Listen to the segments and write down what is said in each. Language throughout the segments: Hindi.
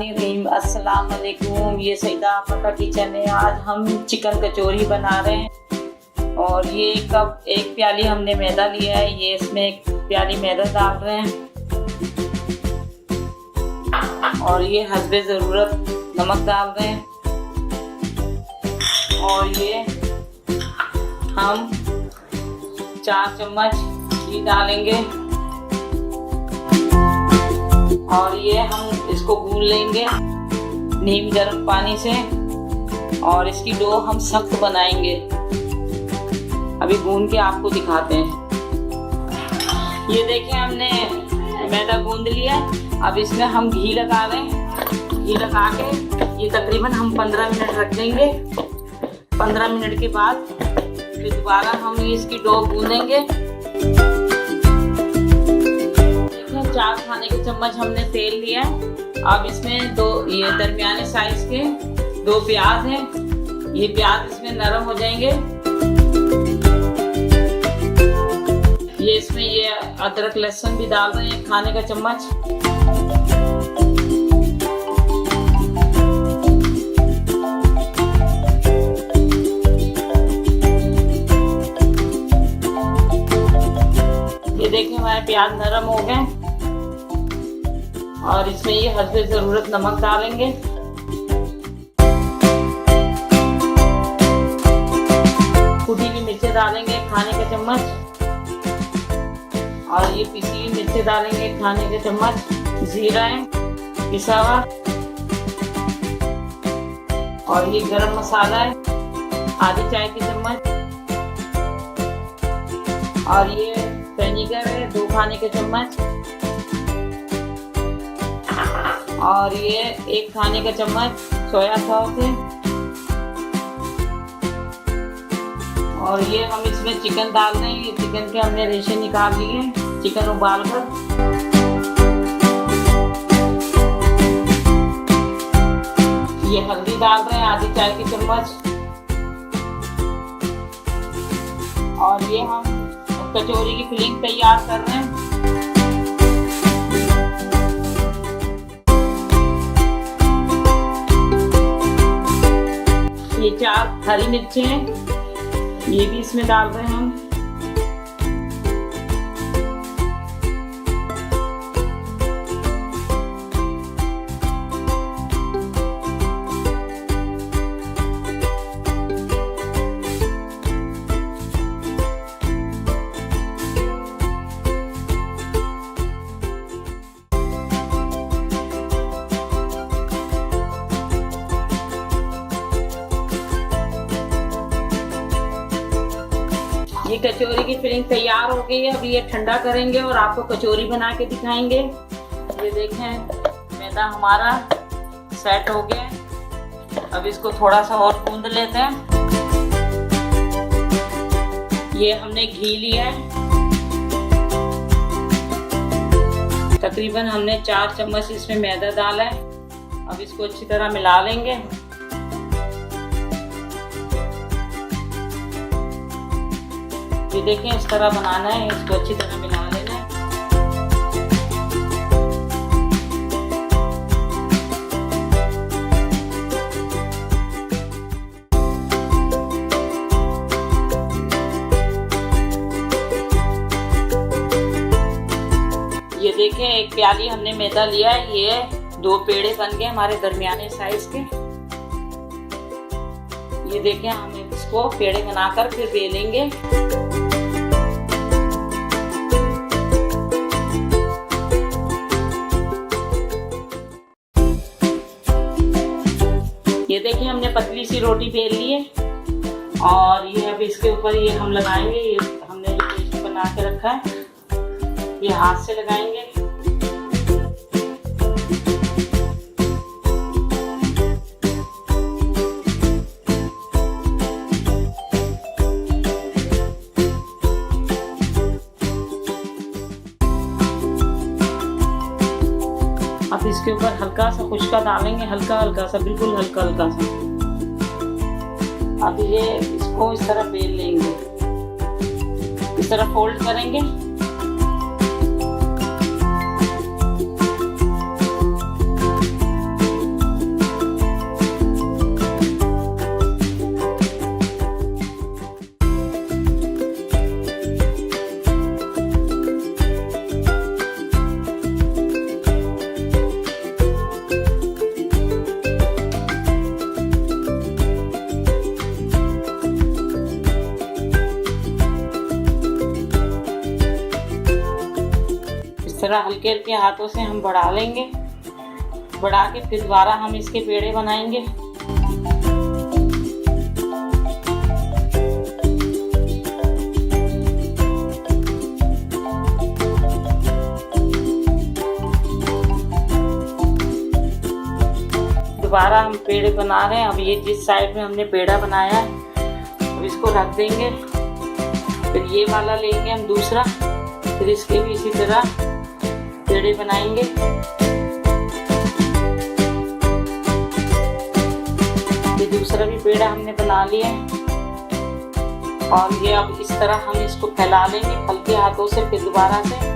बिस्मिल्लाहिर्रहमानिर्रहीम। अस्सलाम वालेकुम। ये सईदा आपा का किचन है। आज हम चिकन कचौरी बना रहे हैं और ये कप एक प्याली हमने मैदा लिया है। ये इसमें एक प्याली मैदा डाल रहे हैं और ये हस्बे ज़रूरत नमक डाल रहे हैं और ये हम 4 चम्मच घी डालेंगे और ये हम इसको गूंद लेंगे नीम गर्म पानी से और इसकी डो हम सख्त बनाएंगे। अभी गूंद के आपको दिखाते हैं। ये देखिए हमने मैदा गूंद लिया। अब इसमें हम घी लगा रहे हैं। घी लगा के ये तकरीबन हम 15 मिनट रख देंगे। 15 मिनट के बाद फिर दोबारा हम इसकी डो गूंदेंगे। 4 खाने के चम्मच हमने तेल लिया है। अब इसमें ये दरमियाने साइज के 2 प्याज हैं। ये प्याज इसमें नरम हो जाएंगे। ये इसमें ये अदरक लहसुन भी डाल रहे हैं 1 खाने का चम्मच। ये देखिए हमारे प्याज नरम हो गए और इसमें ये हस्बे ज़रूरत नमक डालेंगे। कुटी हुई मिर्चें डालेंगे 1 खाने का चम्मच और ये पिसी हुई मिर्चें डालेंगे 1 खाने का चम्मच। जीरा है पिसा हुआ और ये गरम मसाला है आधी चाय की चम्मच और ये विनेगर है 2 खाने के चम्मच और ये 1 खाने का चम्मच सोया सॉस है और ये हम इसमें चिकन डाल रहे हैं। ये चिकन के हमने रेशे निकाल लिए, चिकन उबाल कर। ये हल्दी डाल रहे हैं आधी चाय की चम्मच और ये हम कचौरी की फिलिंग तैयार कर रहे हैं। ये 4 हरी मिर्चें हैं, ये भी इसमें डाल रहे हैं हम। ये कचौरी की फिलिंग तैयार हो गई है। अब ये ठंडा करेंगे और आपको कचौरी बना के दिखाएंगे। ये देखें मैदा हमारा सेट हो गया। अब इसको थोड़ा सा और गूंद लेते हैं। ये हमने घी लिया है, तकरीबन हमने 4 चम्मच इसमें मैदा डाला है। अब इसको अच्छी तरह मिला लेंगे। ये देखें इस तरह बनाना है, इसको अच्छी तरह मिला लेना है। ये देखें एक प्याली हमने मैदा लिया है। ये 2 पेड़े बन गए हमारे दरमियाने साइज के। ये देखें हम इसको पेड़े बनाकर फिर बेलेंगे। ये देखिए हमने पतली सी रोटी बेल ली है और ये अब इसके ऊपर ये हम लगाएंगे। ये हमने जो पेस्ट बना के रखा है ये हाथ से लगाएंगे। अब इसके ऊपर हल्का सा खुशका डालेंगे, हल्का हल्का सा, बिल्कुल हल्का हल्का सा। अब ये इसको इस तरह बेल लेंगे, इस तरह फोल्ड करेंगे तरह हल्के हल्के हाथों से हम बढ़ा लेंगे। बढ़ा के फिर दोबारा हम इसके पेड़े बनाएंगे। दोबारा हम पेड़े बना रहे हैं। अब ये जिस साइड में हमने पेड़ा बनाया है अब इसको रख देंगे। फिर ये वाला लेंगे हम दूसरा, फिर इसके भी इसी तरह पेड़े बनाएंगे। ये दूसरा भी पेड़ा हमने बना लिया है और ये अब इस तरह हम इसको फैला लेंगे हल्के हाथों से। फिर दोबारा से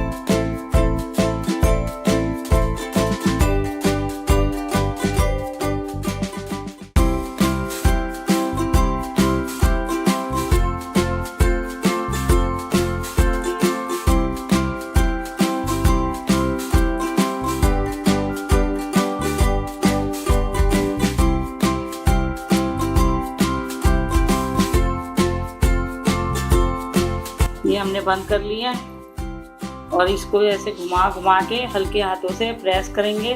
ये हमने बंद कर लिया और इसको ऐसे घुमा घुमा के हल्के हाथों से प्रेस करेंगे।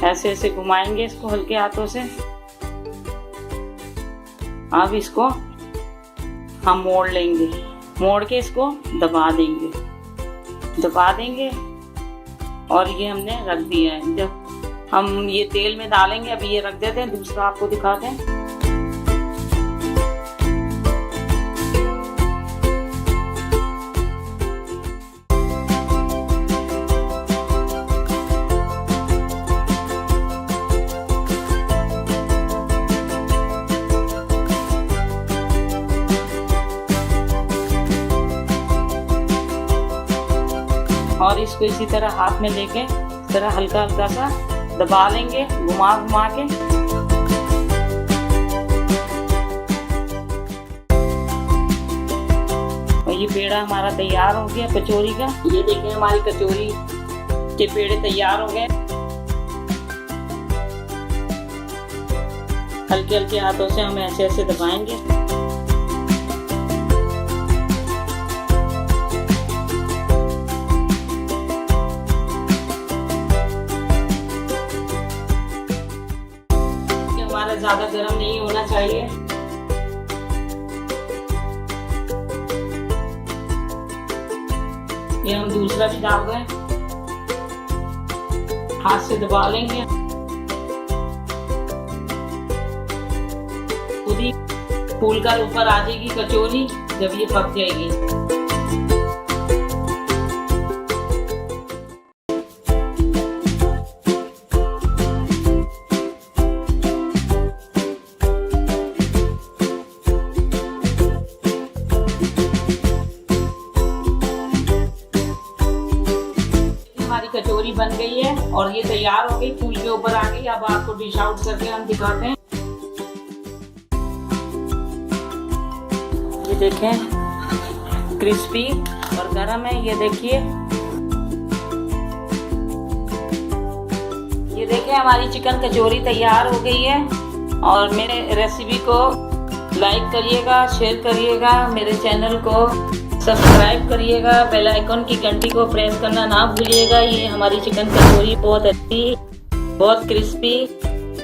ऐसे ऐसे घुमाएंगे इसको हल्के हाथों से। अब इसको हम मोड़ लेंगे, मोड़ के इसको दबा देंगे और ये हमने रख दिया है। जब हम ये तेल में डालेंगे, अभी ये रख देते हैं, दूसरा आपको दिखाते हैं। और इसको इसी तरह हाथ में लेके इस तरह हल्का हल्का सा दबा लेंगे घुमा घुमा के। और ये पेड़ा हमारा तैयार हो गया कचौरी का। ये देखें हमारी कचौरी के पेड़े तैयार हो गए। हल्के हल्के हाथों से हम ऐसे ऐसे दबाएंगे। ज्यादा गर्म नहीं होना चाहिए। ये हम दूसरा भी डाल दें, हाथ से दबा लेंगे। खुद ही फूल कर ऊपर आ जाएगी कचौरी जब ये पक जाएगी। कचौरी बन गई है और ये तैयार हो गई, फूल के ऊपर आ गई। अब आपको डिश आउट करके हम दिखाते हैं। ये देखें क्रिस्पी और गरम है। ये देखिए, ये देखें हमारी चिकन कचौरी तैयार हो गई है। और मेरे रेसिपी को लाइक करिएगा, शेयर करिएगा, मेरे चैनल को सब्सक्राइब करिएगा, बेल आइकन की घंटी को प्रेस करना ना भूलिएगा। ये हमारी चिकन कचौरी बहुत अच्छी, बहुत क्रिस्पी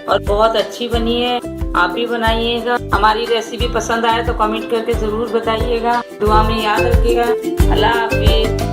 और बहुत अच्छी बनी है। आप भी बनाइएगा। हमारी रेसिपी पसंद आए तो कमेंट करके ज़रूर बताइएगा। दुआ में याद रखिएगा। अल्लाह हाफिज़।